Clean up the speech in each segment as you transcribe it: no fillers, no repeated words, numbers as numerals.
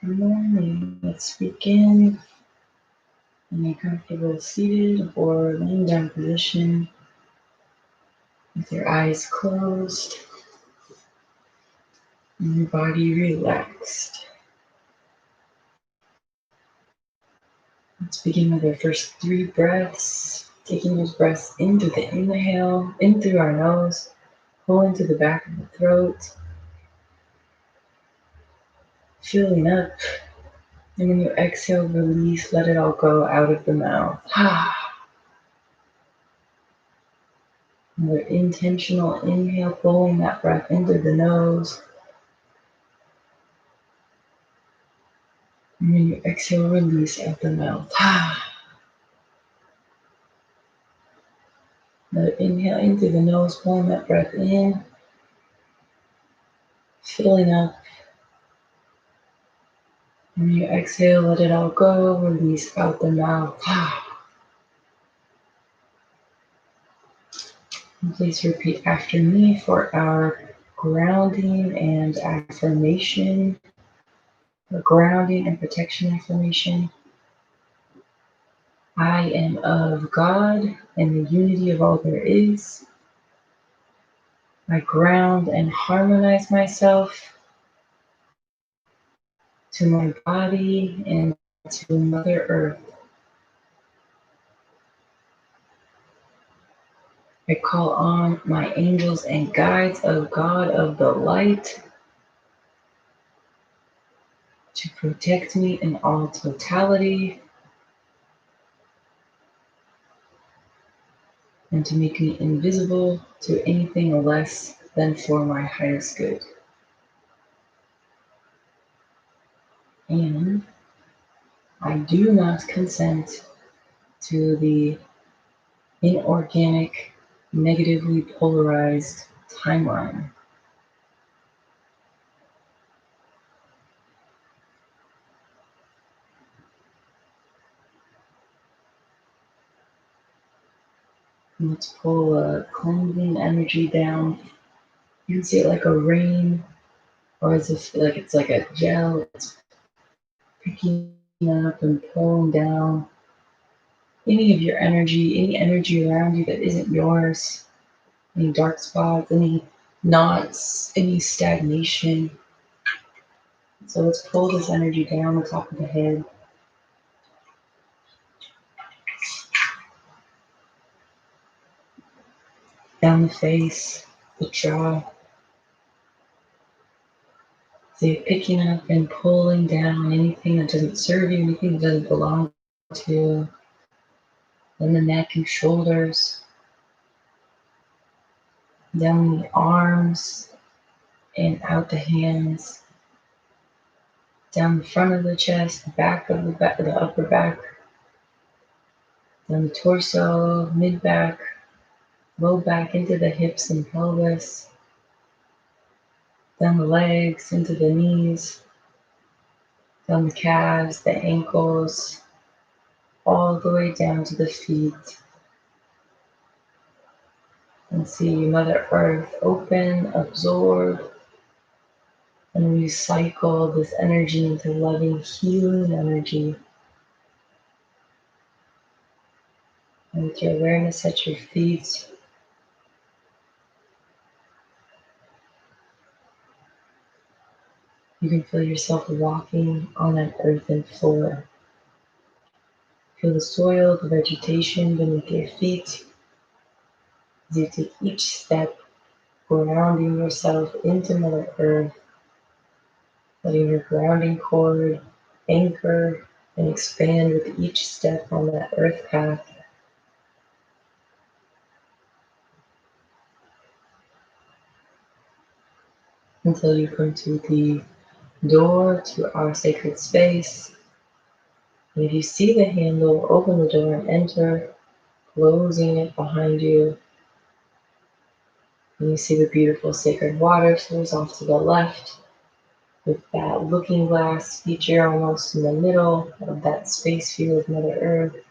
Good morning. Let's begin in a comfortable seated or laying down position with your eyes closed and your body relaxed. Let's begin with our first 3 breaths. Taking those breaths in through the inhale, in through our nose, pulling to the back of the throat, filling up. And when you exhale, release, let it all go out of the mouth. Another intentional inhale, pulling that breath into the nose. And when you exhale, release out the mouth. Another inhale in through the nose, pulling that breath in, filling up. And when you exhale, let it all go, release out the mouth. And please repeat after me for our grounding and affirmation, or grounding and protection affirmation. I am of God and the unity of all there is. I ground and harmonize myself to my body and to Mother Earth. I call on my angels and guides of God of the light to protect me in all totality and to make me invisible to anything less than for my highest good. And I do not consent to the inorganic, negatively polarized timeline. Let's pull a cleansing energy down. You can see it like a rain, or as if like it's like a gel. It's picking up and pulling down any of your energy, any energy around you that isn't yours, any dark spots, any knots, any stagnation. So let's pull this energy down the top of the head, down the face, the jaw. So you're picking up and pulling down anything that doesn't serve you, anything that doesn't belong to you. Then the neck and shoulders, down the arms and out the hands, down the front of the chest, the back of the upper back, down the torso, mid back, low back into the hips and pelvis, down the legs into the knees, down the calves, the ankles, all the way down to the feet. And see Mother Earth open, absorb, and recycle this energy into loving, healing energy. And with your awareness at your feet, you can feel yourself walking on an earthen floor. Feel the soil, the vegetation beneath your feet as you take each step, grounding yourself into Mother Earth, letting your grounding cord anchor and expand with each step on that earth path. Until you come to the door to our sacred space. And if you see the handle, open the door and enter, closing it behind you. And you see the beautiful sacred water source off to the left, with that looking glass feature almost in the middle of that space view of Mother Earth. You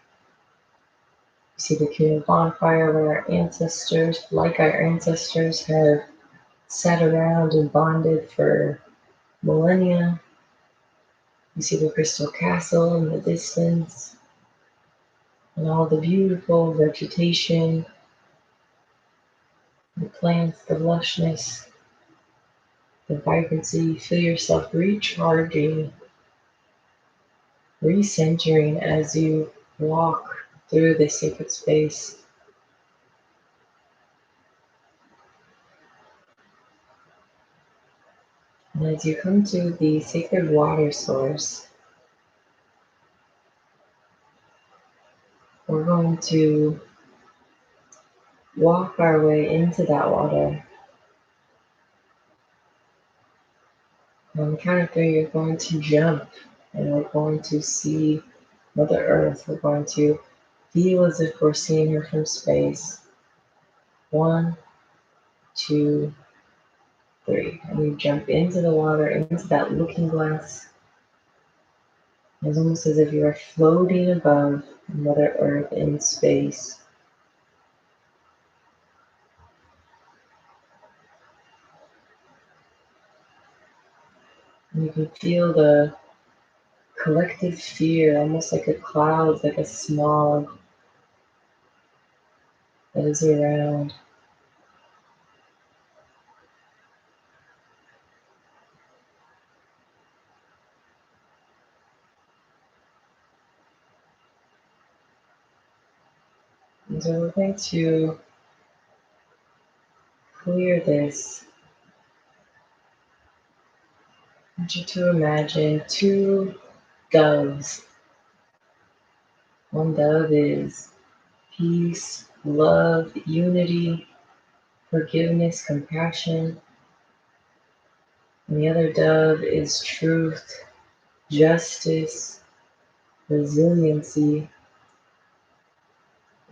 see the communal bonfire where our ancestors, like our ancestors, have sat around and bonded for millennia. You see the crystal castle in the distance and all the beautiful vegetation, the plants, the lushness, the vibrancy. Feel yourself recharging, recentering as you walk through this sacred space. And as you come to the sacred water source, we're going to walk our way into that water. On the count of three, you're going to jump and we're going to see Mother Earth. We're going to feel as if we're seeing her from space. 1, 2, 3. And you jump into the water, into that looking glass. It's almost as if you are floating above Mother Earth in space. And you can feel the collective fear, almost like a cloud, like a smog that is around. And so we're going to clear this. I want you to imagine two doves. One dove is peace, love, unity, forgiveness, compassion. And the other dove is truth, justice, resiliency,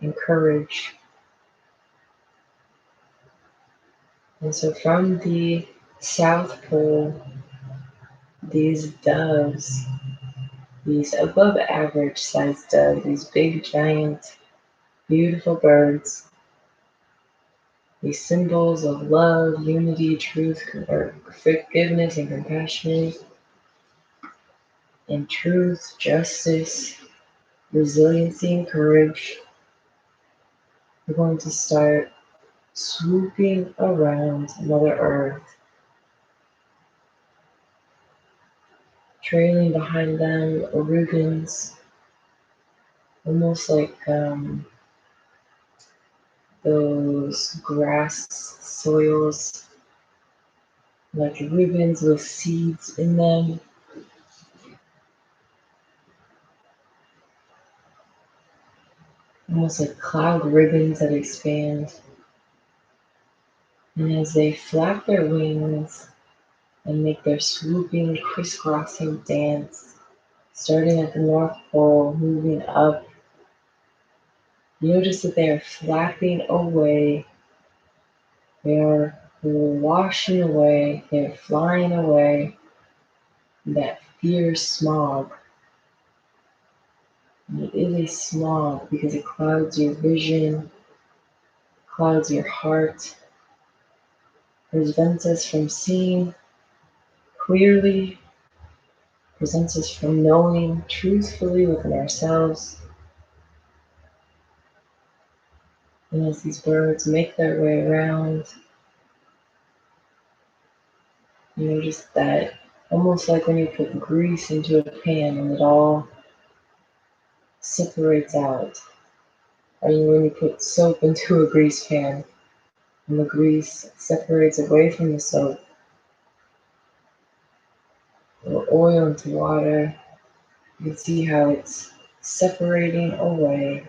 and courage. And so from the South Pole, these doves, these above average sized doves, these big, giant, beautiful birds, these symbols of love, unity, truth, or forgiveness, and compassion, and truth, justice, resiliency, and courage. We're going to start swooping around Mother Earth, trailing behind them ribbons, almost like those grass soils, like ribbons with seeds in them. Almost like cloud ribbons that expand. And as they flap their wings and make their swooping, crisscrossing dance, starting at the North Pole, moving up, you notice that they are flapping away. They are washing away, they're flying away that fierce smog. And it is a smog because it clouds your vision, clouds your heart, prevents us from seeing clearly, prevents us from knowing truthfully within ourselves. And as these birds make their way around, you notice that almost like when you put grease into a pan and it all separates out. Or when you put soap into a grease pan and the grease separates away from the soap, or oil into water, you can see how it's separating away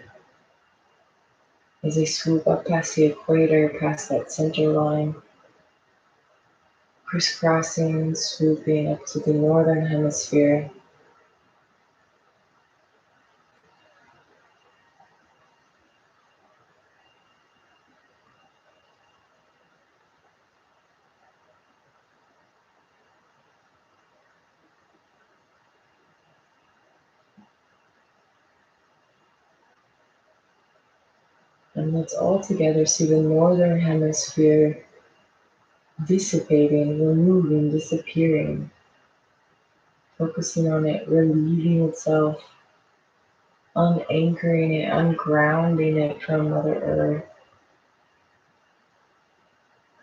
as they swoop up past the equator, past that center line, crisscrossing, swooping up to the northern hemisphere. And let's all together see the northern hemisphere dissipating, removing, disappearing. focusing on it relieving itself, unanchoring it, ungrounding it from Mother Earth,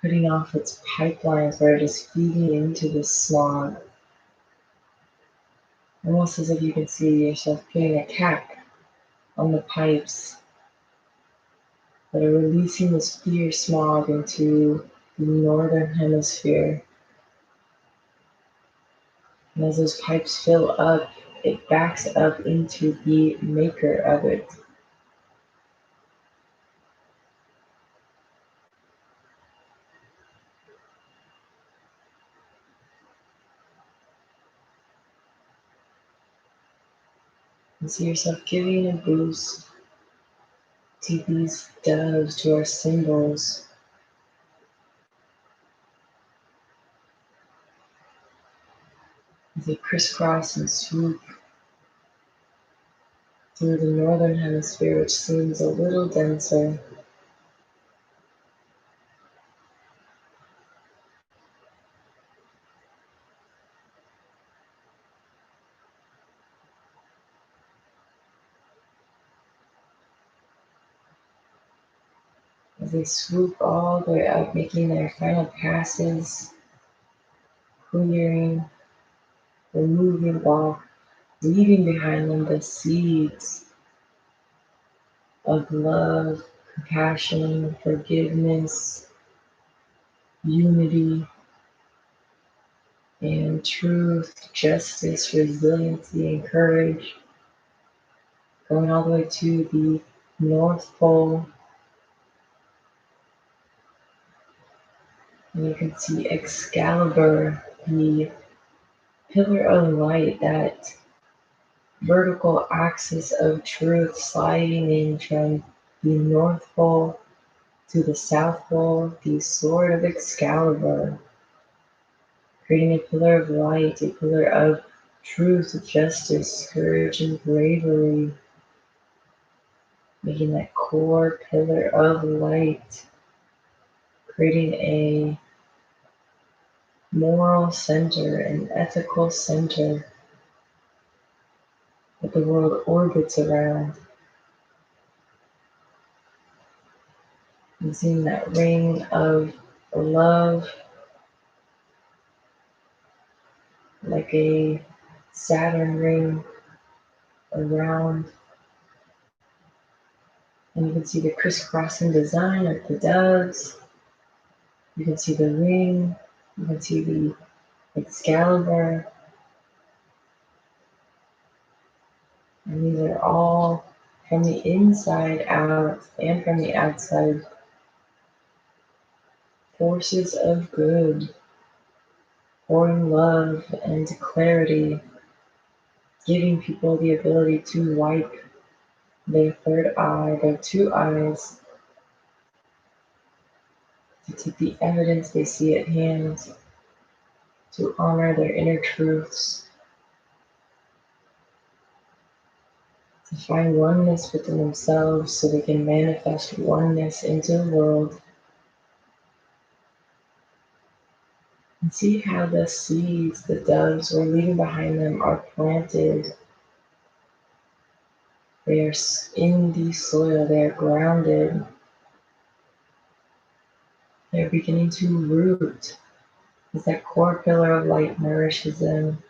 cutting off its pipelines where it is feeding into the smog. Almost as if you can see yourself putting a cap on the pipes that are releasing this fierce smog into the northern hemisphere. And as those pipes fill up, it backs up into the maker of it. And see yourself giving a boost to these doves, to our symbols, as they crisscross and swoop through the northern hemisphere, which seems a little denser. As they swoop all the way up, making their final passes, clearing, removing bulk, leaving behind them the seeds of love, compassion, forgiveness, unity, and truth, justice, resiliency, and courage, going all the way to the North Pole. And you can see Excalibur, the pillar of light, that vertical axis of truth sliding in from the North Pole to the South Pole, the sword of Excalibur, creating a pillar of light, a pillar of truth, justice, courage, and bravery, making that core pillar of light, creating a moral center, an ethical center that the world orbits around. And seeing that ring of love like a Saturn ring around. And you can see the crisscrossing design of the doves. You can see the ring. You can see the Excalibur. And these are all from the inside out and from the outside forces of good, pouring love and clarity, giving people the ability to wipe their third eye, their two eyes, to take the evidence they see at hand, to honor their inner truths, to find oneness within themselves so they can manifest oneness into the world. And see how the seeds the doves were leaving behind them are planted. They are in the soil, they are grounded. They're beginning to root as that core pillar of light nourishes them.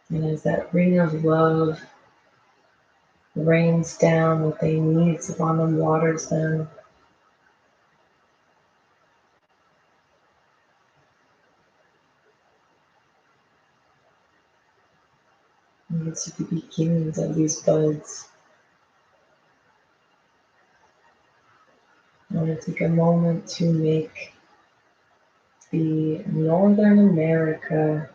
And as that ring of love rains down what they need upon them, waters them, you can see the beginnings of these buds. I want to take a moment to make the Northern America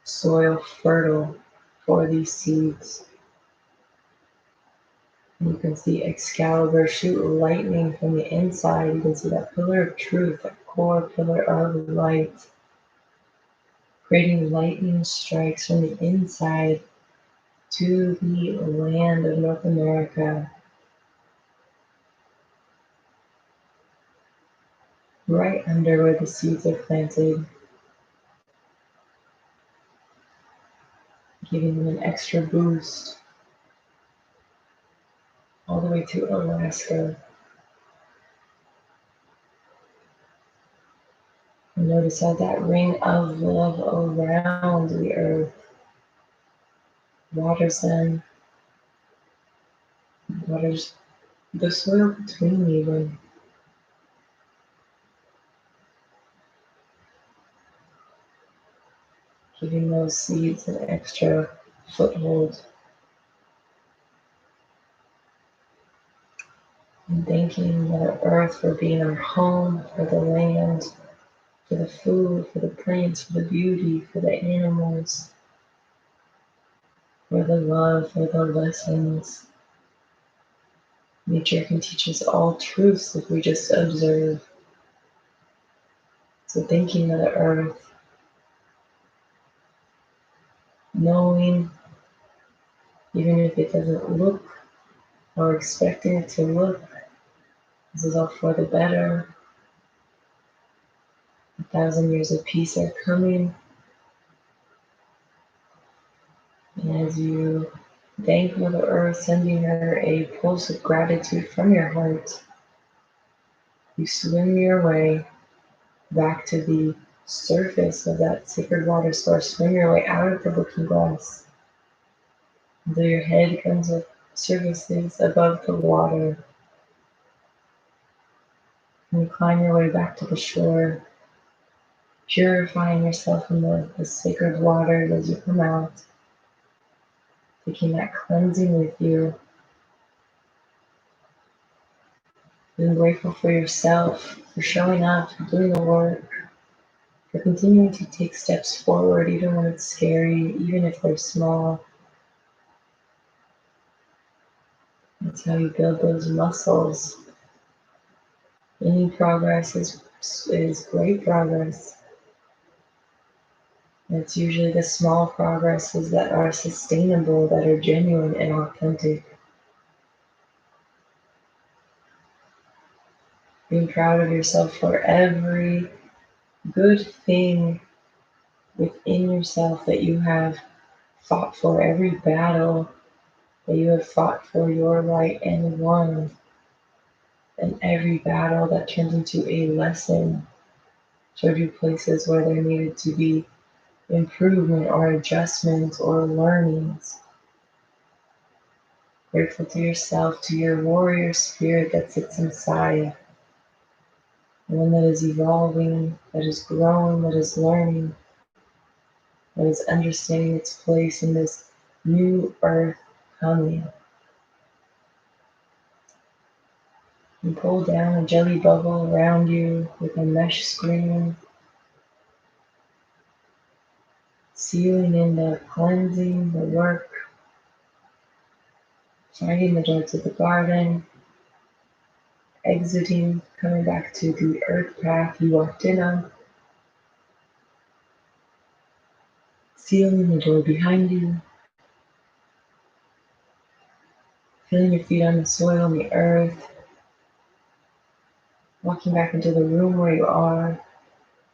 soil fertile for these seeds. And you can see Excalibur shoot lightning from the inside. You can see that pillar of truth, that core pillar of light, creating lightning strikes from the inside to the land of North America, right under where the seeds are planted. giving them an extra boost all the way to Alaska. And notice how that ring of love around the earth waters them, waters the soil between even, giving those seeds an extra foothold. And thanking Mother Earth for being our home, for the land, for the food, for the plants, for the beauty, for the animals, for the love, for the lessons. Nature can teach us all truths if we just observe. So thanking Mother Earth, knowing, even if it doesn't look or expecting it to look, this is all for the better. 1,000 years of peace are coming. And as you thank Mother Earth, sending her a pulse of gratitude from your heart, you swim your way back to the surface of that sacred water source. Swim your way out of the looking glass until your head comes up, surfaces above the water. And you climb your way back to the shore, purifying yourself in the sacred water as you come out, taking that cleansing with you. Being grateful for yourself, for showing up, for doing the work, for continuing to take steps forward even when it's scary, even if they're small. That's how you build those muscles. Any progress is great progress. And it's usually the small progresses that are sustainable, that are genuine and authentic. Being proud of yourself for every good thing within yourself that you have fought for, every battle that you have fought for your right and won, and every battle that turned into a lesson, showed you places where there needed to be improvement or adjustment or learnings. Grateful to yourself, to your warrior spirit that sits inside, the one that is evolving, that is growing, that is learning, that is understanding its place in this new earth coming. And pull down a jelly bubble around you with a mesh screen, sealing in the cleansing, the work, finding the door to the garden, exiting, coming back to the earth path you walked in on, sealing the door behind you, feeling your feet on the soil, on the earth, walking back into the room where you are,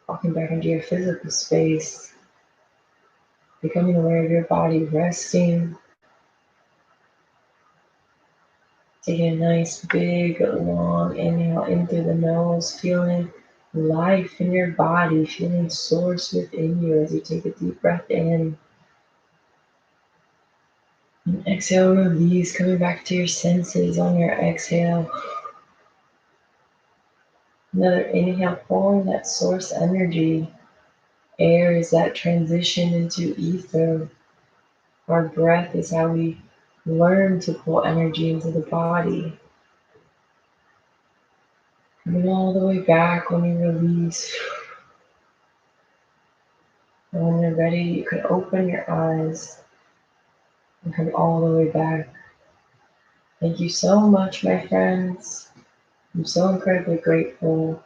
walking back into your physical space, becoming aware of your body resting, taking a nice big long inhale in through the nose, feeling life in your body, feeling source within you as you take a deep breath in. And exhale, release, coming back to your senses on your exhale. Another inhale, pulling that source energy. Air is that transition into ether. Our breath is how we learn to pull energy into the body. Coming all the way back when you release. And when you're ready, you can open your eyes and come all the way back. Thank you so much, my friends. I'm so incredibly grateful.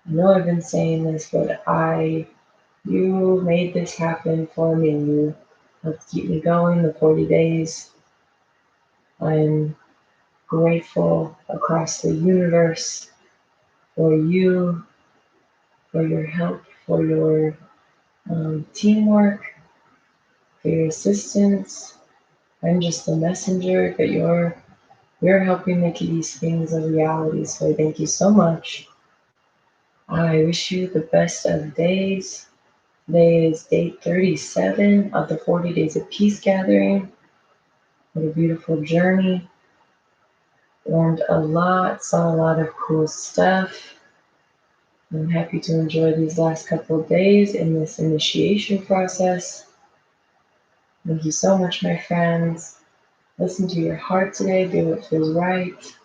I know I've been saying this, but you made this happen for me. You helped keep me going the 40 days. I'm grateful across the universe for you, for your help, for your teamwork, for your assistance. I'm just the messenger, but you're helping make these things a reality. So thank you so much. I wish you the best of days. Today is day 37 of the 40 Days of Peace Gathering. What a beautiful journey. Learned a lot, saw a lot of cool stuff. I'm happy to enjoy these last couple of days in this initiation process. Thank you so much, my friends. Listen to your heart today, do what feels right.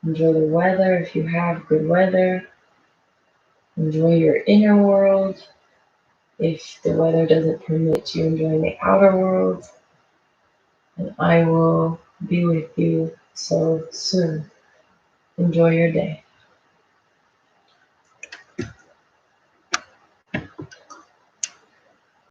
Enjoy the weather if you have good weather. Enjoy your inner world if the weather doesn't permit you enjoying the outer world. And I will be with you so soon. Enjoy your day.